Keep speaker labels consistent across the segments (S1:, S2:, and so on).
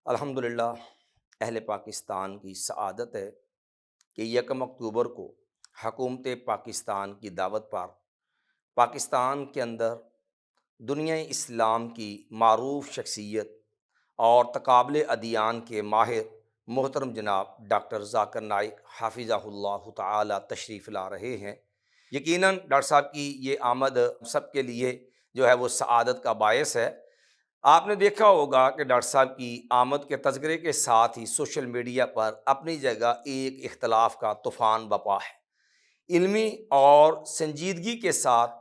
S1: الحمدللہ اہل پاکستان کی سعادت ہے کہ یکم اکتوبر کو حکومت پاکستان کی دعوت پر پاکستان کے اندر دنیا اسلام کی معروف شخصیت اور تقابل ادیان کے ماہر محترم جناب ڈاکٹر ذاکر نائک حافظہ اللہ تعالی تشریف لا رہے ہیں۔ یقیناً ڈاکٹر صاحب کی یہ آمد سب کے لیے جو ہے وہ سعادت کا باعث ہے۔ آپ نے دیکھا ہوگا کہ ڈاکٹر صاحب کی آمد کے تذکرے کے ساتھ ہی سوشل میڈیا پر اپنی جگہ ایک اختلاف کا طوفان بپا ہے۔ علمی اور سنجیدگی کے ساتھ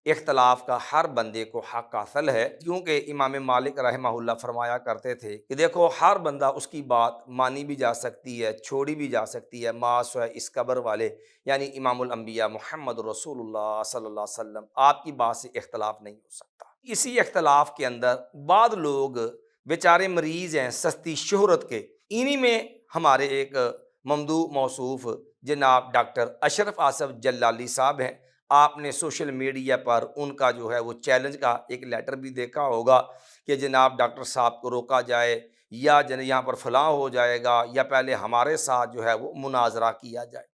S1: اختلاف کا ہر بندے کو حق حاصل ہے، کیونکہ امام مالک رحمہ اللہ فرمایا کرتے تھے کہ دیکھو ہر بندہ اس کی بات مانی بھی جا سکتی ہے، چھوڑی بھی جا سکتی ہے، ما سوائے اس قبر والے یعنی امام الانبیاء محمد رسول اللہ صلی اللہ علیہ وسلم، آپ کی بات سے اختلاف نہیں ہو سکتا۔ اسی اختلاف کے اندر بعض لوگ بیچارے مریض ہیں سستی شہرت کے، انہی میں ہمارے ایک ممدوح موصوف جناب ڈاکٹر اشرف آصف جلالی صاحب ہیں۔ آپ نے سوشل میڈیا پر ان کا جو ہے وہ چیلنج کا ایک لیٹر بھی دیکھا ہوگا کہ جناب ڈاکٹر صاحب کو روکا جائے یا یہاں پر فلاں ہو جائے گا یا پہلے ہمارے ساتھ جو ہے وہ مناظرہ کیا جائے۔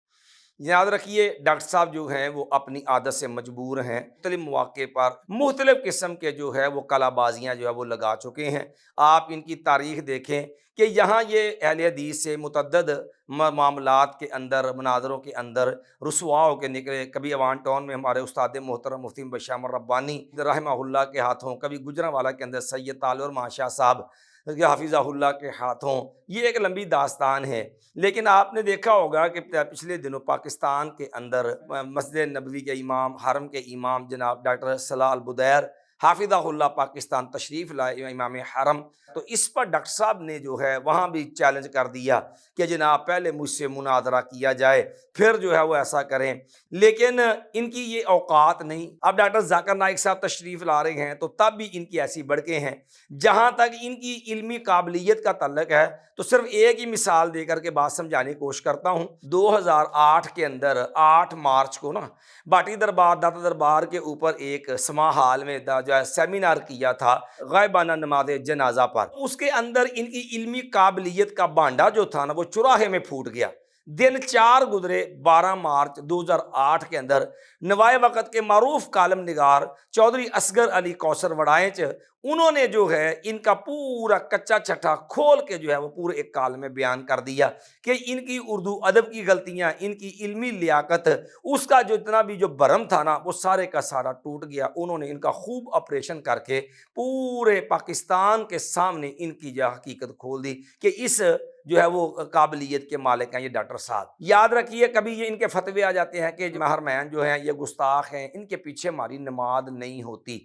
S1: یاد رکھیے ڈاکٹر صاحب جو ہیں وہ اپنی عادت سے مجبور ہیں، مختلف مواقع پر مختلف قسم کے جو ہے وہ کلا بازیاں جو ہے وہ لگا چکے ہیں۔ آپ ان کی تاریخ دیکھیں کہ یہاں یہ اہل حدیث سے متعدد معاملات کے اندر، مناظروں کے اندر رسوا ہو کے نکلے۔ کبھی ایوان ٹاؤن میں ہمارے استاد محترم مفتی بشام ربانی رحمہ اللہ کے ہاتھوں، کبھی گجرانوالہ کے اندر سید طالب اور ماشاء صاحب حافظہ اللہ کے ہاتھوں، یہ ایک لمبی داستان ہے۔ لیکن آپ نے دیکھا ہوگا کہ پچھلے دنوں پاکستان کے اندر مسجد نبوی کے امام، حرم کے امام جناب ڈاکٹر صلاح البدیر حافظہ اللہ پاکستان تشریف لائے، امام حرم، تو اس پر ڈاکٹر صاحب نے جو ہے وہاں بھی چیلنج کر دیا کہ جناب پہلے مجھ سے مناظرہ کیا جائے پھر جو ہے وہ ایسا کریں، لیکن ان کی یہ اوقات نہیں۔ اب ڈاکٹر ذاکر نائک صاحب تشریف لا رہے ہیں تو تب بھی ان کی ایسی بڑکیں ہیں۔ جہاں تک ان کی علمی قابلیت کا تعلق ہے تو صرف ایک ہی مثال دے کر کے بات سمجھانے کی کوشش کرتا ہوں۔ 2008 کے اندر 8 مارچ کو نا باٹی دربار داتا دربار کے اوپر ایک سما ہال میں جو ہے سیمینار کیا تھا غائبانہ نماز جنازہ پر۔ اس کے اندر ان کی علمی قابلیت کا بانڈا جو تھا نا وہ چوراہے میں پھوٹ گیا۔ دن 4 گزرے 12 مارچ 2008 کے اندر نوائے وقت کے معروف کالم نگار چودھری اصغر علی کوثر وڑائچ، انہوں نے جو ہے ان کا پورا کچا چھٹا کھول کے جو ہے وہ پورے ایک کالم میں بیان کر دیا کہ ان کی اردو ادب کی غلطیاں، ان کی علمی لیاقت، اس کا جو اتنا بھی جو بھرم تھا نا وہ سارے کا سارا ٹوٹ گیا۔ انہوں نے ان کا خوب آپریشن کر کے پورے پاکستان کے سامنے ان کی جو حقیقت کھول دی کہ اس جو ہے وہ قابلیت کے مالک ہیں یہ ڈاکٹر صاحب۔ یاد رکھیے کبھی یہ ان کے فتوے آ جاتے ہیں کہ حرمین جو ہیں یہ گستاخ ہیں، ان کے پیچھے ہماری نماز نہیں ہوتی۔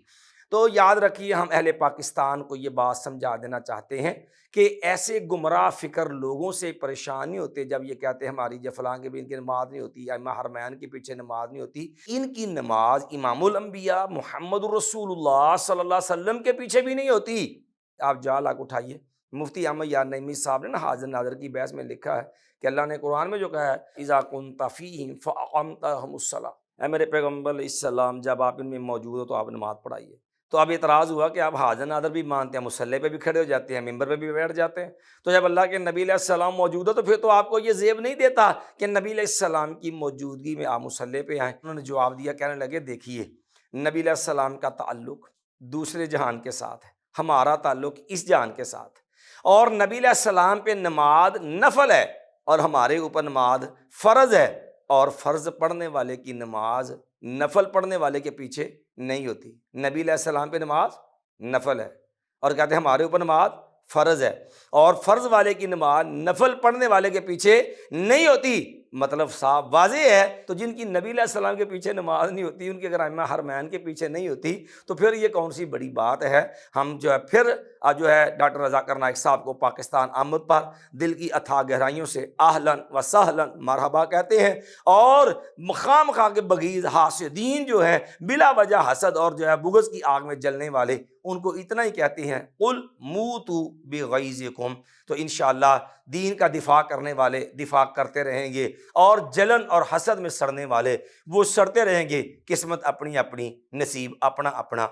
S1: تو یاد رکھیے ہم اہل پاکستان کو یہ بات سمجھا دینا چاہتے ہیں کہ ایسے گمراہ فکر لوگوں سے پریشان نہیں ہوتے جب یہ کہتے ہیں ہماری فلاں کے بھی ان کی نماز نہیں ہوتی یا حرمین کے پیچھے نماز نہیں ہوتی۔ ان کی نماز امام الانبیاء محمد رسول اللہ صلی اللہ علیہ وسلم کے پیچھے بھی نہیں ہوتی۔ آپ جا لاکھ اٹھائیے، مفتی احمد یار نعیمی صاحب نے نا حاضر ناظر کی بحث میں لکھا ہے کہ اللہ نے قرآن میں جو کہا ہے اذا کنت فیہم فاقمتہم الصلاۃ، اے میرے پیغمبر علیہ السلام جب آپ ان میں موجود ہو تو آپ نماز پڑھائیے۔ تو اب اعتراض ہوا کہ آپ حاضر ناظر بھی مانتے ہیں، مصلی پہ بھی کھڑے ہو جاتے ہیں، ممبر پہ بھی بیٹھ جاتے ہیں، تو جب اللہ کے نبی علیہ السلام موجود ہو تو پھر تو آپ کو یہ زیب نہیں دیتا کہ نبی علیہ السلام کی موجودگی میں آپ مصلی پہ آئیں۔ انہوں نے جواب دیا، کہنے لگے دیکھیے نبی علیہ السلام کا تعلق دوسرے جہان کے ساتھ ہے، ہمارا تعلق اس جہان کے ساتھ، اور نبی علیہ السلام پہ نماز نفل ہے اور ہمارے اوپر نماز فرض ہے، اور فرض پڑھنے والے کی نماز نفل پڑھنے والے کے پیچھے نہیں ہوتی۔ نبی علیہ السلام پہ نماز نفل ہے اور کہتے ہیں ہمارے اوپر نماز فرض ہے، اور فرض والے کی نماز نفل پڑھنے والے کے پیچھے نہیں ہوتی۔ مطلب صاف واضح ہے۔ تو جن کی نبی علیہ السلام کے پیچھے نماز نہیں ہوتی، ان کے اگر ائمہ حرمین کے پیچھے نہیں ہوتی تو پھر یہ کون سی بڑی بات ہے۔ ہم جو ہے پھر جو ہے ڈاکٹر ذاکر نائک صاحب کو پاکستان آمد پر دل کی اتھاہ گہرائیوں سے اہلاً و سہلاً مرحبا کہتے ہیں، اور خام خواہ کے بغیض حاسدین جو ہیں بلا وجہ حسد اور جو ہے بغض کی آگ میں جلنے والے، ان کو اتنا ہی کہتے ہیں قل موتوا بغیظکم۔ تو انشاءاللہ دین کا دفاع کرنے والے دفاع کرتے رہیں گے، اور جلن اور حسد میں سڑنے والے وہ سڑتے رہیں گے، قسمت اپنی اپنی، نصیب اپنا اپنا۔